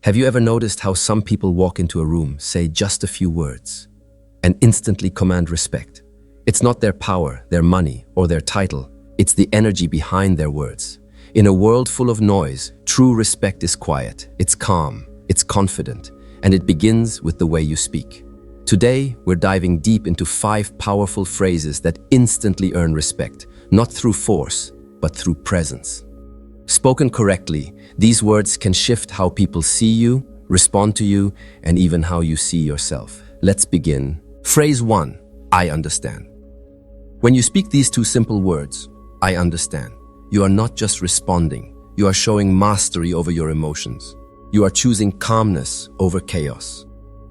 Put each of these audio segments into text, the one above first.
Have you ever noticed how some people walk into a room, say just a few words, and instantly command respect? It's not their power, their money, or their title. It's the energy behind their words. In a world full of noise, true respect is quiet, it's calm, it's confident, and it begins with the way you speak. Today, we're diving deep into 5 powerful phrases that instantly earn respect, not through force, but through presence. Spoken correctly, these words can shift how people see you, respond to you, and even how you see yourself. Let's begin. Phrase 1, I understand. When you speak these 2 simple words, I understand, you are not just responding, you are showing mastery over your emotions. You are choosing calmness over chaos.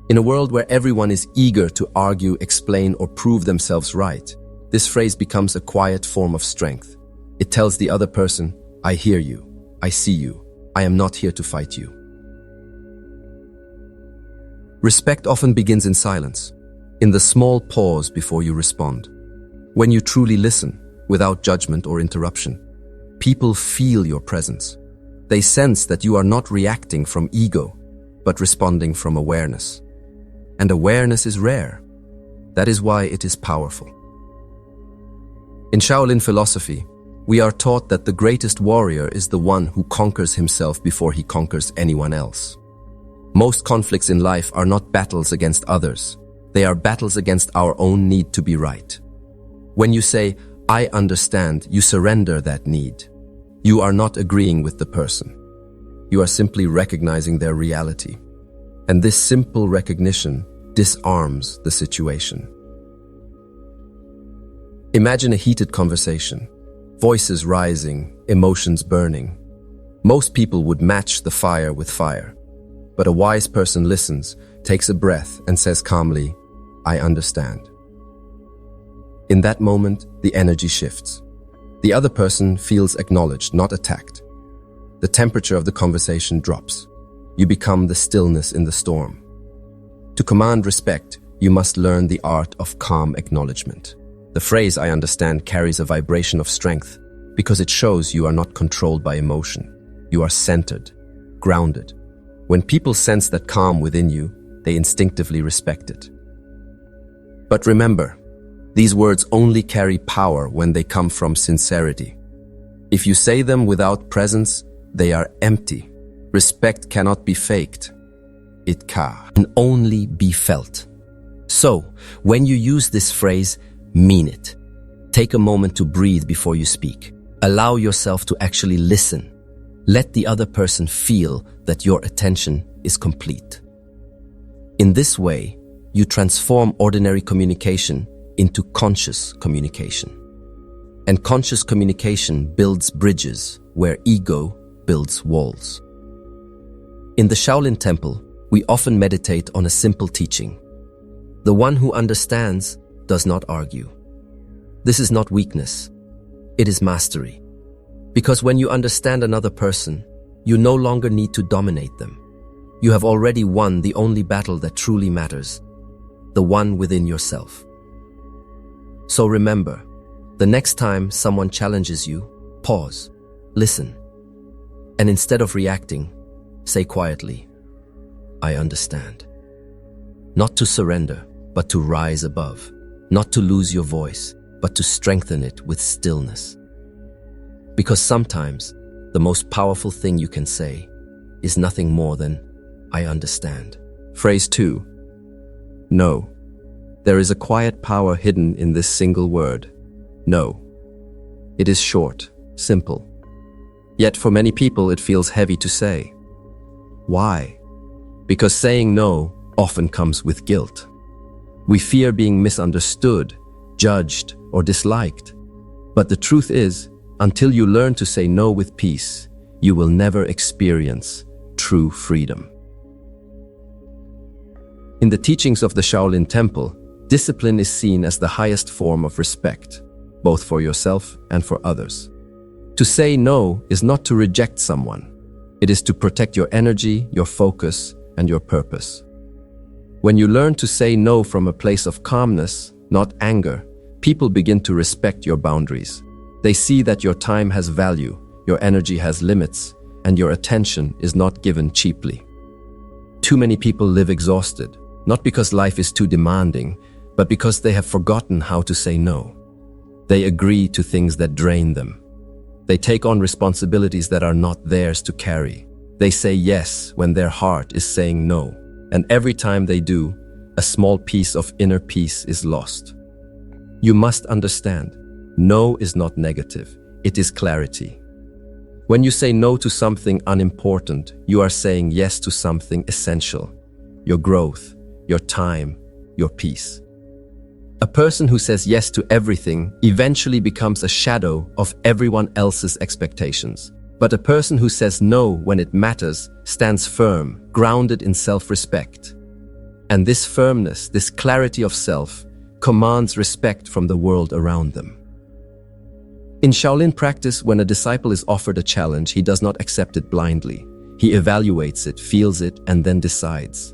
In a world where everyone is eager to argue, explain, or prove themselves right, this phrase becomes a quiet form of strength. It tells the other person, I hear you, I see you, I am not here to fight you. Respect often begins in silence, in the small pause before you respond. When you truly listen, without judgment or interruption, people feel your presence. They sense that you are not reacting from ego, but responding from awareness. And awareness is rare. That is why it is powerful. In Shaolin philosophy, we are taught that the greatest warrior is the one who conquers himself before he conquers anyone else. Most conflicts in life are not battles against others. They are battles against our own need to be right. When you say, I understand, you surrender that need. You are not agreeing with the person. You are simply recognizing their reality. And this simple recognition disarms the situation. Imagine a heated conversation. Voices rising, emotions burning. Most people would match the fire with fire. But a wise person listens, takes a breath, and says calmly, I understand. In that moment, the energy shifts. The other person feels acknowledged, not attacked. The temperature of the conversation drops. You become the stillness in the storm. To command respect, you must learn the art of calm acknowledgement. The phrase I understand carries a vibration of strength because it shows you are not controlled by emotion. You are centered, grounded. When people sense that calm within you, they instinctively respect it. But remember, these words only carry power when they come from sincerity. If you say them without presence, they are empty. Respect cannot be faked. It can only be felt. So, when you use this phrase, mean it. Take a moment to breathe before you speak. Allow yourself to actually listen. Let the other person feel that your attention is complete. In this way, you transform ordinary communication into conscious communication. And conscious communication builds bridges where ego builds walls. In the Shaolin Temple, we often meditate on a simple teaching. The one who understands does not argue. This is not weakness. It is mastery. Because when you understand another person, you no longer need to dominate them. You have already won the only battle that truly matters, the one within yourself. So remember, the next time someone challenges you, pause, listen, and instead of reacting, say quietly, I understand. Not to surrender, but to rise above. Not to lose your voice, but to strengthen it with stillness. Because sometimes, the most powerful thing you can say is nothing more than, I understand. Phrase 2. No. There is a quiet power hidden in this single word, no. It is short, simple. Yet for many people it feels heavy to say. Why? Because saying no often comes with guilt. We fear being misunderstood, judged, or disliked. But the truth is, until you learn to say no with peace, you will never experience true freedom. In the teachings of the Shaolin Temple, discipline is seen as the highest form of respect, both for yourself and for others. To say no is not to reject someone. It is to protect your energy, your focus, and your purpose. When you learn to say no from a place of calmness, not anger, people begin to respect your boundaries. They see that your time has value, your energy has limits, and your attention is not given cheaply. Too many people live exhausted, not because life is too demanding, but because they have forgotten how to say no. They agree to things that drain them. They take on responsibilities that are not theirs to carry. They say yes when their heart is saying no. And every time they do, a small piece of inner peace is lost. You must understand, no is not negative, it is clarity. When you say no to something unimportant, you are saying yes to something essential. Your growth, your time, your peace. A person who says yes to everything eventually becomes a shadow of everyone else's expectations. But a person who says no when it matters stands firm, grounded in self-respect. And this firmness, this clarity of self, commands respect from the world around them. In Shaolin practice, when a disciple is offered a challenge, he does not accept it blindly. He evaluates it, feels it, and then decides.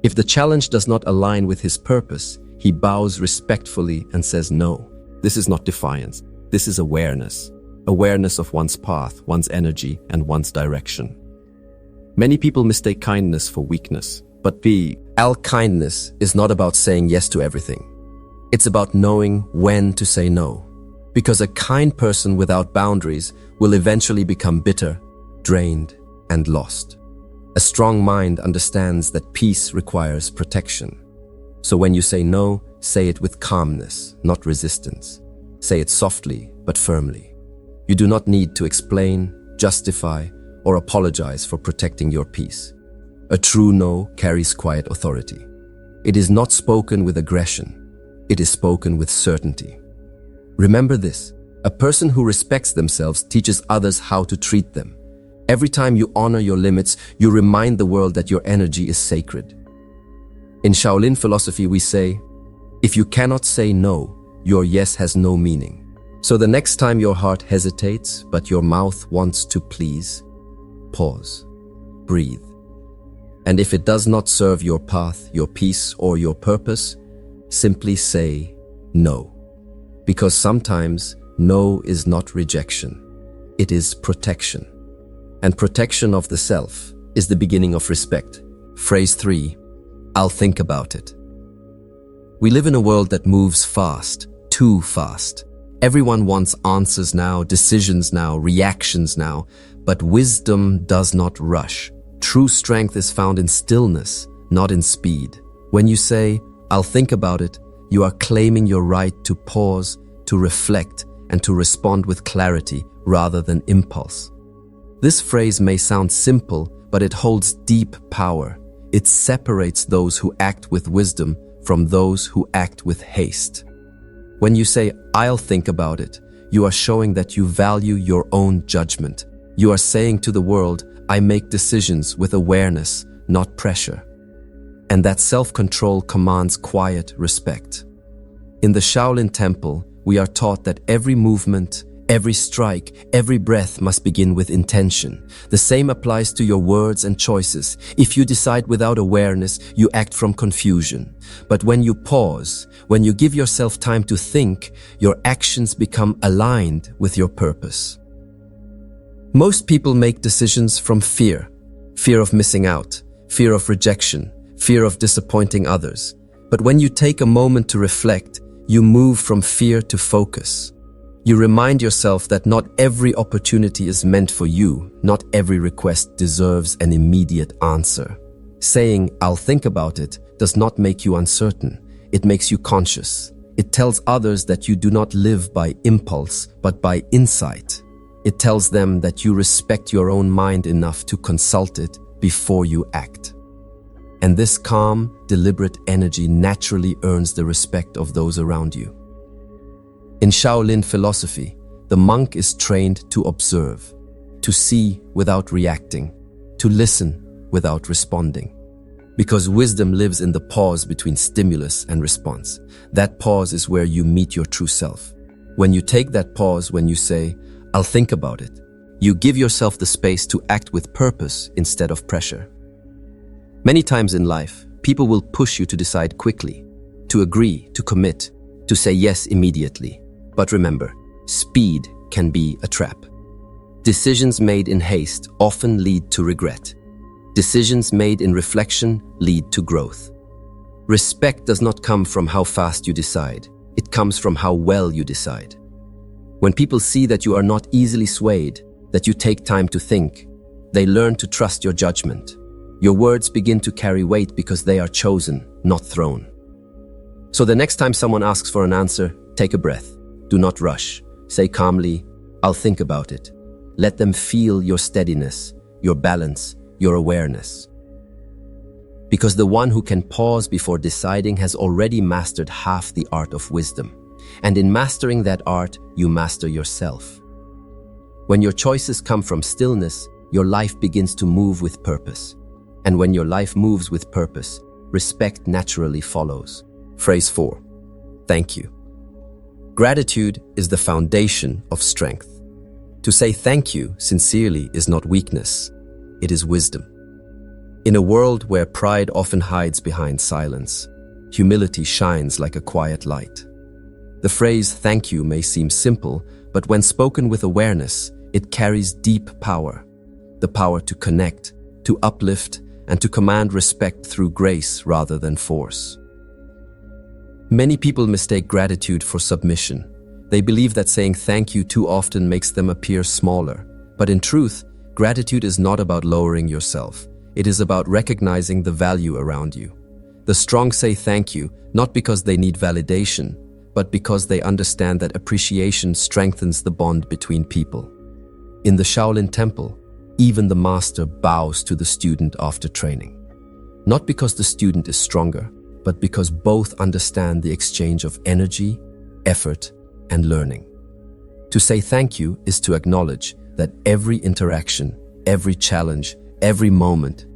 If the challenge does not align with his purpose, he bows respectfully and says no. This is not defiance. This is awareness. Awareness of one's path, one's energy, and one's direction. Many people mistake kindness for weakness, but kindness is not about saying yes to everything. It's about knowing when to say no. Because a kind person without boundaries will eventually become bitter, drained, and lost. A strong mind understands that peace requires protection. So when you say no, say it with calmness, not resistance. Say it softly but firmly. You do not need to explain, justify, or apologize for protecting your peace. A true no carries quiet authority. It is not spoken with aggression. It is spoken with certainty. Remember this, a person who respects themselves teaches others how to treat them. Every time you honor your limits, you remind the world that your energy is sacred. In Shaolin philosophy, we say, if you cannot say no, your yes has no meaning. So the next time your heart hesitates, but your mouth wants to please, pause, breathe. And if it does not serve your path, your peace, or your purpose, simply say no. Because sometimes no is not rejection, it is protection. And protection of the self is the beginning of respect. Phrase 3, I'll think about it. We live in a world that moves fast, too fast. Everyone wants answers now, decisions now, reactions now, but wisdom does not rush. True strength is found in stillness, not in speed. When you say, I'll think about it, you are claiming your right to pause, to reflect, and to respond with clarity rather than impulse. This phrase may sound simple, but it holds deep power. It separates those who act with wisdom from those who act with haste. When you say, I'll think about it, you are showing that you value your own judgment. You are saying to the world, I make decisions with awareness, not pressure. And that self-control commands quiet respect. In the Shaolin Temple, we are taught that every movement, every strike, every breath must begin with intention. The same applies to your words and choices. If you decide without awareness, you act from confusion. But when you pause, when you give yourself time to think, your actions become aligned with your purpose. Most people make decisions from fear. Fear of missing out, fear of rejection, fear of disappointing others. But when you take a moment to reflect, you move from fear to focus. You remind yourself that not every opportunity is meant for you. Not every request deserves an immediate answer. Saying, I'll think about it, does not make you uncertain. It makes you conscious. It tells others that you do not live by impulse, but by insight. It tells them that you respect your own mind enough to consult it before you act. And this calm, deliberate energy naturally earns the respect of those around you. In Shaolin philosophy, the monk is trained to observe, to see without reacting, to listen without responding. Because wisdom lives in the pause between stimulus and response. That pause is where you meet your true self. When you take that pause, when you say, I'll think about it, you give yourself the space to act with purpose instead of pressure. Many times in life, people will push you to decide quickly, to agree, to commit, to say yes immediately. But remember, speed can be a trap. Decisions made in haste often lead to regret. Decisions made in reflection lead to growth. Respect does not come from how fast you decide. It comes from how well you decide. When people see that you are not easily swayed, that you take time to think, they learn to trust your judgment. Your words begin to carry weight because they are chosen, not thrown. So the next time someone asks for an answer, take a breath. Do not rush. Say calmly, "I'll think about it." Let them feel your steadiness, your balance, your awareness. Because the one who can pause before deciding has already mastered half the art of wisdom. And in mastering that art, you master yourself. When your choices come from stillness, your life begins to move with purpose. And when your life moves with purpose, respect naturally follows. Phrase 4. Thank you. Gratitude is the foundation of strength. To say thank you sincerely is not weakness, it is wisdom. In a world where pride often hides behind silence, humility shines like a quiet light. The phrase thank you may seem simple, but when spoken with awareness, it carries deep power. The power to connect, to uplift, and to command respect through grace rather than force. Many people mistake gratitude for submission. They believe that saying thank you too often makes them appear smaller. But in truth, gratitude is not about lowering yourself. It is about recognizing the value around you. The strong say thank you, not because they need validation, but because they understand that appreciation strengthens the bond between people. In the Shaolin Temple, even the master bows to the student after training. Not because the student is stronger, but because both understand the exchange of energy, effort, and learning. To say thank you is to acknowledge that every interaction, every challenge, every moment,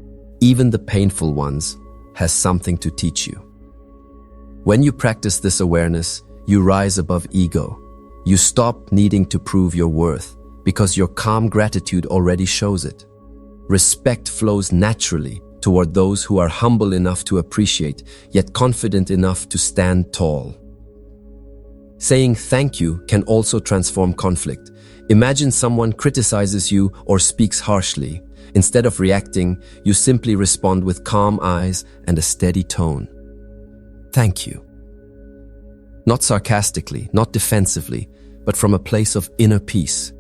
even the painful ones, has something to teach you. When you practice this awareness, you rise above ego. You stop needing to prove your worth because your calm gratitude already shows it. Respect flows naturally toward those who are humble enough to appreciate, yet confident enough to stand tall. Saying thank you can also transform conflict. Imagine someone criticizes you or speaks harshly. Instead of reacting, you simply respond with calm eyes and a steady tone. Thank you. Not sarcastically, not defensively, but from a place of inner peace.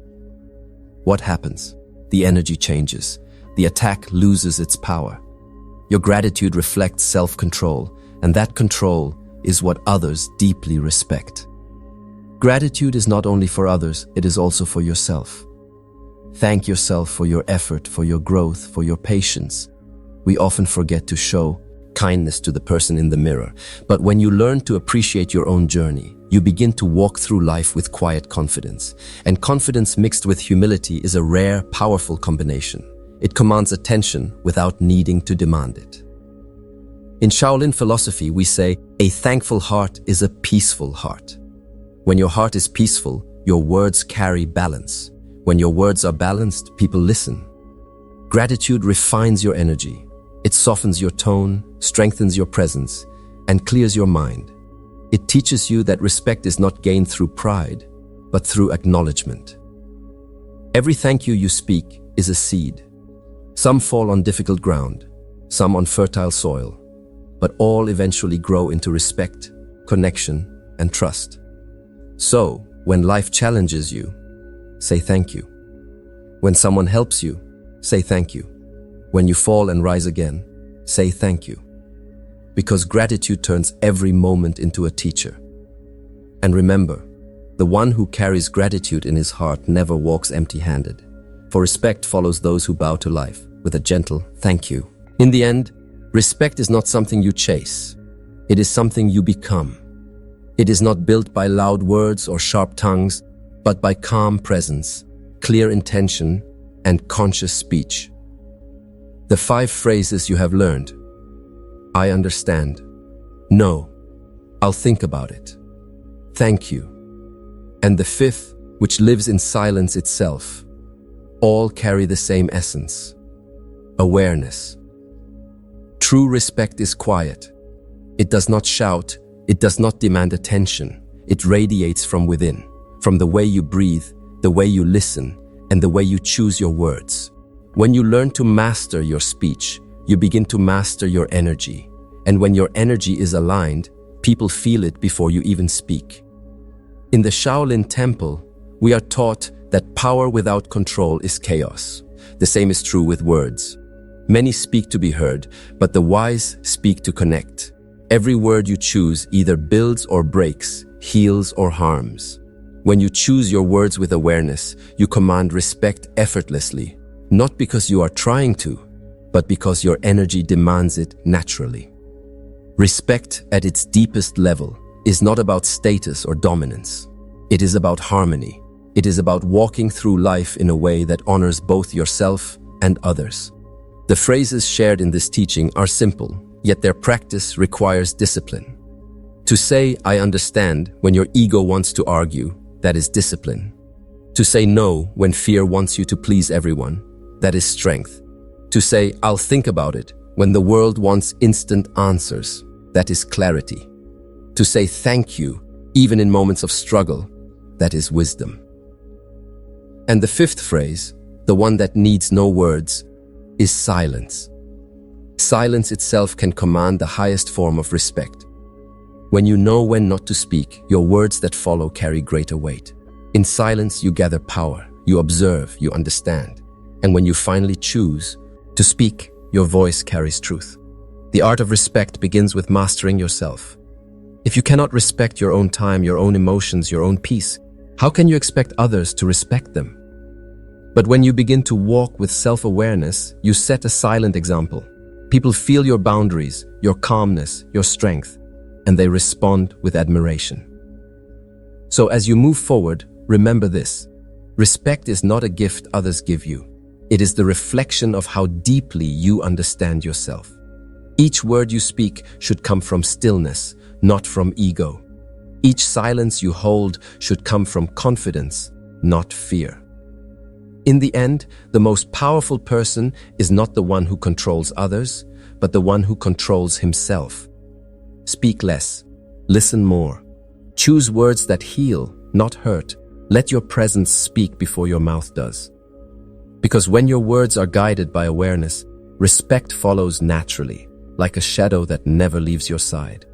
What happens? The energy changes. The attack loses its power. Your gratitude reflects self-control, and that control is what others deeply respect. Gratitude is not only for others, it is also for yourself. Thank yourself for your effort, for your growth, for your patience. We often forget to show kindness to the person in the mirror, but when you learn to appreciate your own journey, you begin to walk through life with quiet confidence. And confidence mixed with humility is a rare, powerful combination. It commands attention without needing to demand it. In Shaolin philosophy, we say, a thankful heart is a peaceful heart. When your heart is peaceful, your words carry balance. When your words are balanced, people listen. Gratitude refines your energy. It softens your tone, strengthens your presence, and clears your mind. It teaches you that respect is not gained through pride, but through acknowledgement. Every thank you you speak is a seed. Some fall on difficult ground, some on fertile soil, but all eventually grow into respect, connection, and trust. So, when life challenges you, say thank you. When someone helps you, say thank you. When you fall and rise again, say thank you. Because gratitude turns every moment into a teacher. And remember, the one who carries gratitude in his heart never walks empty-handed. For respect follows those who bow to life with a gentle thank you. In the end, respect is not something you chase. It is something you become. It is not built by loud words or sharp tongues, but by calm presence, clear intention, and conscious speech. The 5 phrases you have learned: I understand. No. I'll think about it. Thank you. And the 5th, which lives in silence itself, all carry the same essence: awareness. True respect is quiet. It does not shout. It does not demand attention. It radiates from within, from the way you breathe, the way you listen, and the way you choose your words. When you learn to master your speech, you begin to master your energy. And when your energy is aligned, people feel it before you even speak. In the Shaolin Temple, we are taught that power without control is chaos. The same is true with words. Many speak to be heard, but the wise speak to connect. Every word you choose either builds or breaks, heals or harms. When you choose your words with awareness, you command respect effortlessly, not because you are trying to, but because your energy demands it naturally. Respect at its deepest level is not about status or dominance. It is about harmony. It is about walking through life in a way that honors both yourself and others. The phrases shared in this teaching are simple, yet their practice requires discipline. To say, "I understand," when your ego wants to argue, that is discipline. To say no when fear wants you to please everyone, that is strength. To say, "I'll think about it," when the world wants instant answers, that is clarity. To say thank you, even in moments of struggle, that is wisdom. And the fifth phrase, the one that needs no words, is silence. Silence itself can command the highest form of respect. When you know when not to speak, your words that follow carry greater weight. In silence, you gather power, you observe, you understand. And when you finally choose to speak, your voice carries truth. The art of respect begins with mastering yourself. If you cannot respect your own time, your own emotions, your own peace, how can you expect others to respect them? But when you begin to walk with self-awareness, you set a silent example. People feel your boundaries, your calmness, your strength, and they respond with admiration. So as you move forward, remember this. Respect is not a gift others give you. It is the reflection of how deeply you understand yourself. Each word you speak should come from stillness, not from ego. Each silence you hold should come from confidence, not fear. In the end, the most powerful person is not the one who controls others, but the one who controls himself. Speak less, listen more. Choose words that heal, not hurt. Let your presence speak before your mouth does. Because when your words are guided by awareness, respect follows naturally, like a shadow that never leaves your side.